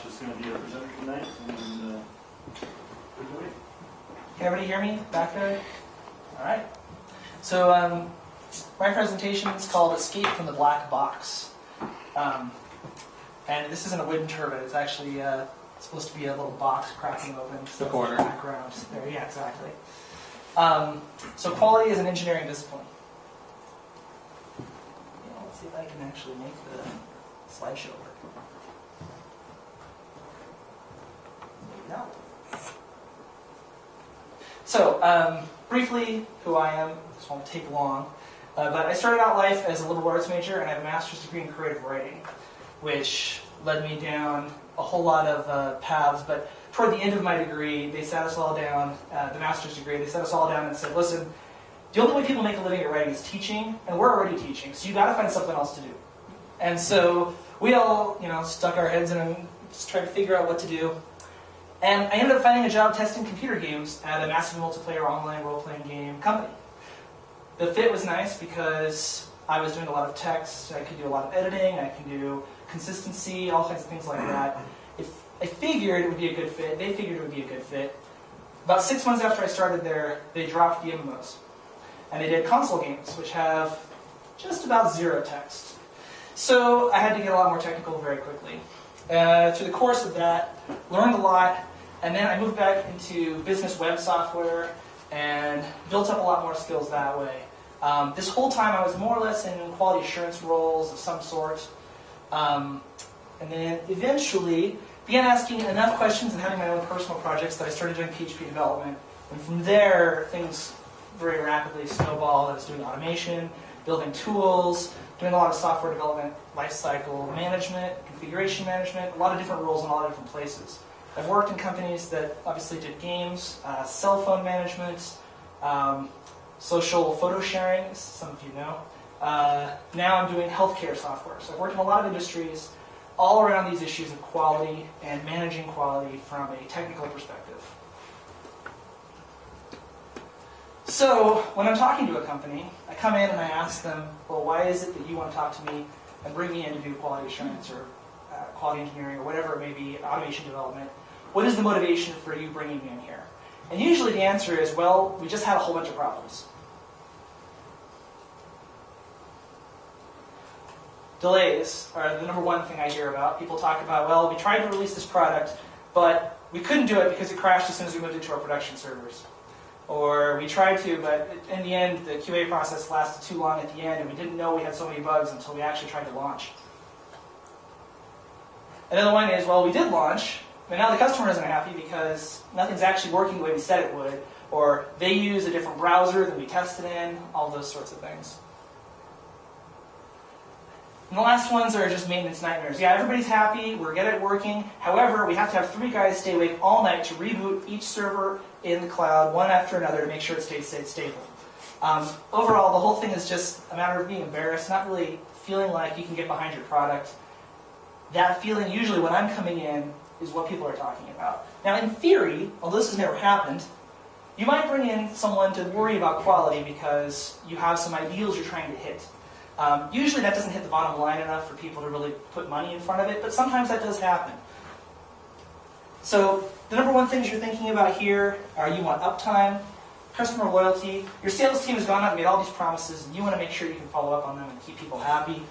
Josh is going to be our presenter tonight. And, can everybody hear me back there? All right. So my presentation is called Escape from the Black Box. And this isn't a wind turbine. It's actually supposed to be a little box cracking open. So the corner. Background. There, yeah, exactly. So quality is an engineering discipline. Yeah, let's see if I can actually make the slideshow work. Maybe not. So, briefly, who I am. This won't take long. But I started out life as a liberal arts major, and I have a master's degree in creative writing, which led me down a whole lot of paths. But toward the end of my degree, they sat us all down, the master's degree, they sat us all down and said, listen, the only way people make a living at writing is teaching, and we're already teaching, so you got to find something else to do. And so we all, stuck our heads in and just tried to figure out what to do. And I ended up finding a job testing computer games at a massive multiplayer online role-playing game company. The fit was nice because I was doing a lot of text, I could do a lot of editing, I can do consistency, all kinds of things like that. I figured it would be a good fit, they figured it would be a good fit. About 6 months after I started there, they dropped the MMOs. And they did console games, which have just about zero text. So I had to get a lot more technical very quickly. Through the course of that, learned a lot, and then I moved back into business web software and built up a lot more skills that way. This whole time I was more or less in quality assurance roles of some sort. And then eventually began asking enough questions and having my own personal projects that I started doing PHP development. And from there, things very rapidly snowballed. I was doing automation, building tools, doing a lot of software development, lifecycle management, configuration management, a lot of different roles in a lot of different places. I've worked in companies that obviously did games, cell phone management, social photo sharing, as some of you know. Now I'm doing healthcare software. So I've worked in a lot of industries all around these issues of quality and managing quality from a technical perspective. So when I'm talking to a company, I come in and I ask them, well, why is it that you want to talk to me and bring me in to do quality assurance or quality engineering or whatever it may be, automation development? What is the motivation for you bringing me in here? And usually the answer is, well, we just had a whole bunch of problems. Delays are the number one thing I hear about. People talk about, well, we tried to release this product, but we couldn't do it because it crashed as soon as we moved it to our production servers. Or we tried to, but in the end, the QA process lasted too long at the end, and we didn't know we had so many bugs until we actually tried to launch. Another one is, well, we did launch, but now the customer isn't happy because nothing's actually working the way we said it would, or they use a different browser than we tested in, all those sorts of things. And the last ones are just maintenance nightmares. Yeah, everybody's happy, we're getting it working. However, we have to have 3 guys stay awake all night to reboot each server in the cloud, one after another, to make sure it stays stable. Overall, the whole thing is just a matter of being embarrassed, not really feeling like you can get behind your product. That feeling, usually when I'm coming in, is what people are talking about. Now, in theory, although this has never happened, you might bring in someone to worry about quality because you have some ideals you're trying to hit. Usually that doesn't hit the bottom line enough for people to really put money in front of it, but sometimes that does happen. So the number one things you're thinking about here are you want uptime, customer loyalty. Your sales team has gone out and made all these promises, and you want to make sure you can follow up on them and keep people happy.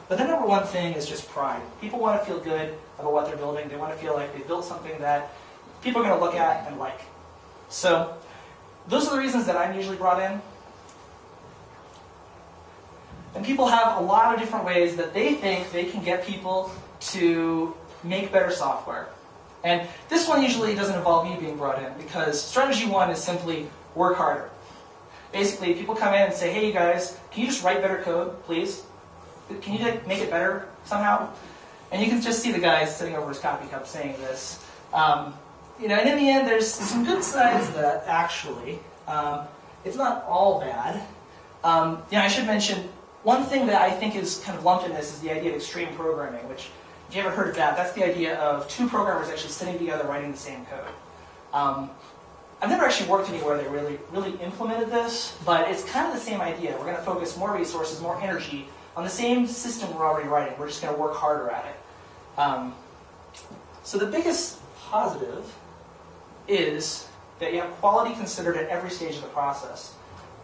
But the number one thing is just pride. People want to feel good about what they're building. They want to feel like they built something that people are going to look at and like. So those are the reasons that I'm usually brought in. And people have a lot of different ways that they think they can get people to make better software. And this one usually doesn't involve me being brought in because strategy 1 is simply work harder. Basically, people come in and say, hey, you guys, can you just write better code, please? Can you make it better somehow? And you can just see the guy sitting over his coffee cup saying this. And in the end, there's some good sides to that, actually. It's not all bad. I should mention, one thing that I think is kind of lumped in this is the idea of extreme programming, which, if you ever heard of that, that's the idea of 2 programmers actually sitting together writing the same code. I've never actually worked anywhere that really implemented this, but it's kind of the same idea. We're going to focus more resources, more energy on the same system we're already writing. We're just going to work harder at it. So the biggest positive is that you have quality considered at every stage of the process.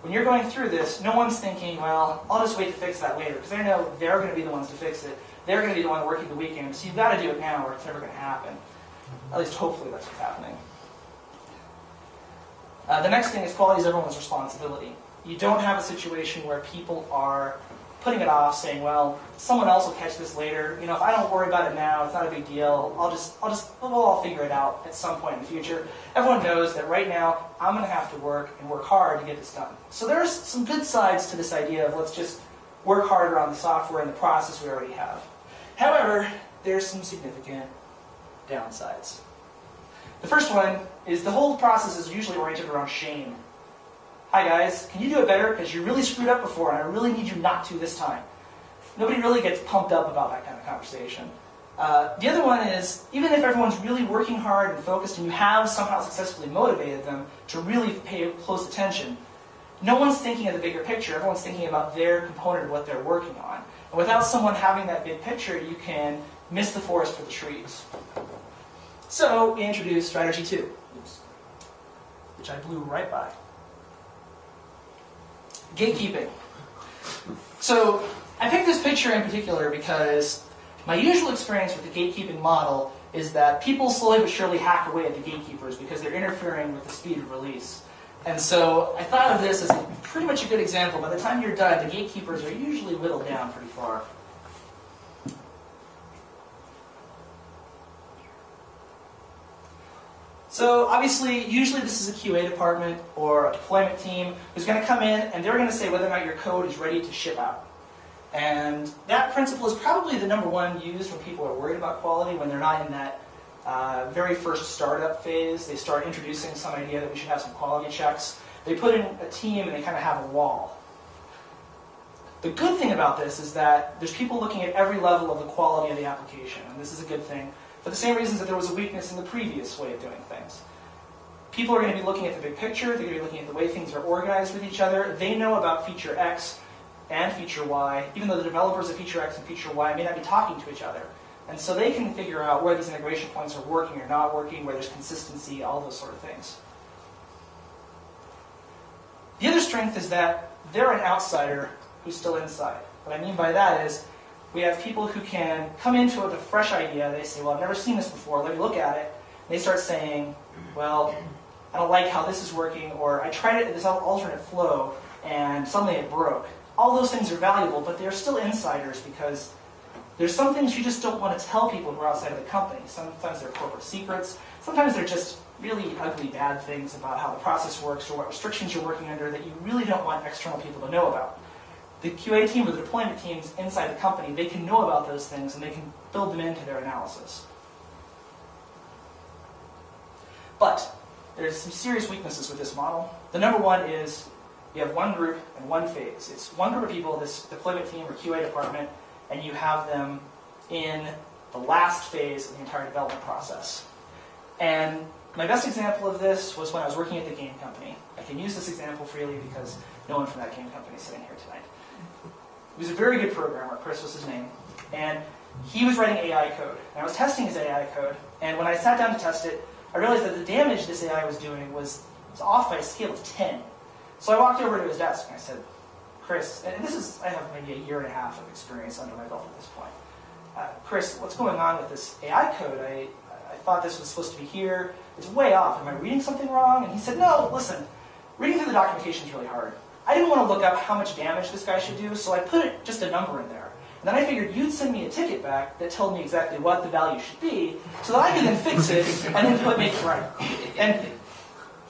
When you're going through this, no one's thinking, well, I'll just wait to fix that later, because they know they're going to be the ones to fix it. They're going to be the one working the weekend, so you've got to do it now or it's never going to happen. At least hopefully that's what's happening. The next thing is quality is everyone's responsibility. You don't have a situation where people are putting it off, saying, well, someone else will catch this later. You know, if I don't worry about it now, it's not a big deal. We'll all figure it out at some point in the future. Everyone knows that right now, I'm going to have to work and work hard to get this done. So there's some good sides to this idea of let's just work harder on the software and the process we already have. However, there's some significant downsides. The first one is the whole process is usually oriented around shame. Hi guys, can you do it better? Because you really screwed up before and I really need you not to this time. Nobody really gets pumped up about that kind of conversation. The other one is, even if everyone's really working hard and focused and you have somehow successfully motivated them to really pay close attention, no one's thinking of the bigger picture. Everyone's thinking about their component of what they're working on. And without someone having that big picture, you can miss the forest for the trees. So we introduced strategy 2, which I blew right by. Gatekeeping. So I picked this picture in particular because my usual experience with the gatekeeping model is that people slowly but surely hack away at the gatekeepers because they're interfering with the speed of release. And so I thought of this as pretty much a good example. By the time you're done, the gatekeepers are usually whittled down pretty far. So obviously, usually this is a QA department or a deployment team who's going to come in and they're going to say whether or not your code is ready to ship out. And that principle is probably the number one used when people are worried about quality, when they're not in that very first startup phase. They start introducing some idea that we should have some quality checks. They put in a team and they kind of have a wall. The good thing about this is that there's people looking at every level of the quality of the application, and this is a good thing. For the same reasons that there was a weakness in the previous way of doing things. People are going to be looking at the big picture, they're going to be looking at the way things are organized with each other. They know about feature X and feature Y, even though the developers of feature X and feature Y may not be talking to each other. And so they can figure out where these integration points are working or not working, where there's consistency, all those sort of things. The other strength is that they're an outsider who's still inside. What I mean by that is, we have people who can come into it with a fresh idea. They say, well, I've never seen this before. Let me look at it. And they start saying, well, I don't like how this is working, or I tried it in this alternate flow, and suddenly it broke. All those things are valuable, but they're still insiders because there's some things you just don't want to tell people who are outside of the company. Sometimes they're corporate secrets. Sometimes they're just really ugly, bad things about how the process works or what restrictions you're working under that you really don't want external people to know about. The QA team or the deployment teams inside the company, they can know about those things and they can build them into their analysis. But there's some serious weaknesses with this model. The number one is you have one group and one phase. It's one group of people, this deployment team or QA department, and you have them in the last phase of the entire development process. And my best example of this was when I was working at the game company. I can use this example freely because no one from that game company is sitting here tonight. He was a very good programmer, Chris was his name, and he was writing AI code. And I was testing his AI code, and when I sat down to test it, I realized that the damage this AI was doing was off by a scale of 10. So I walked over to his desk and I said, Chris, and I have maybe a year and a half of experience under my belt at this point. Chris, what's going on with this AI code? I thought this was supposed to be here. It's way off. Am I reading something wrong? And he said, no, listen, reading through the documentation is really hard. I didn't want to look up how much damage this guy should do, so I put just a number in there. And then I figured you'd send me a ticket back that told me exactly what the value should be, so that I could then fix it and then make it right. And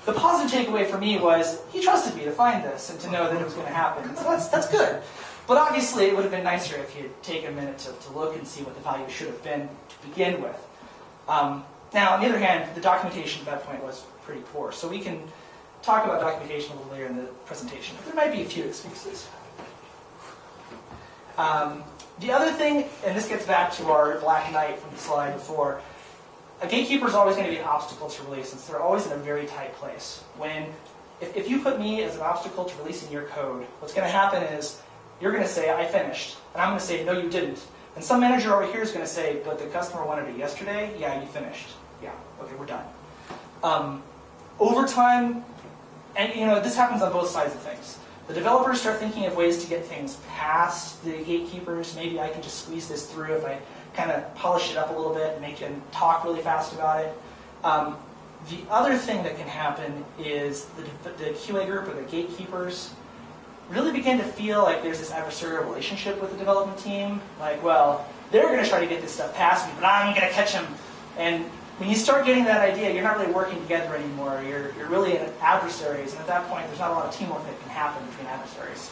the positive takeaway for me was he trusted me to find this and to know that it was going to happen. So that's good. But obviously it would have been nicer if he had taken a minute to look and see what the value should have been to begin with. Now, on the other hand, the documentation at that point was pretty poor, so we can talk about documentation a little later in the presentation, but there might be a few excuses. The other thing, and this gets back to our Black Knight from the slide before, a gatekeeper is always going to be an obstacle to release, since they're always in a very tight place. If you put me as an obstacle to releasing your code, what's going to happen is you're going to say, I finished, and I'm going to say, no, you didn't. And some manager over here is going to say, but the customer wanted it yesterday? Yeah, you finished. Yeah, okay, we're done. Over time, and this happens on both sides of things. The developers start thinking of ways to get things past the gatekeepers. Maybe I can just squeeze this through if I kind of polish it up a little bit and make them talk really fast about it. The other thing that can happen is the QA group or the gatekeepers really begin to feel like there's this adversarial relationship with the development team. Like, well, they're going to try to get this stuff past me, but I'm going to catch them. And when you start getting that idea, you're not really working together anymore. You're really adversaries, and at that point, there's not a lot of teamwork that can happen between adversaries.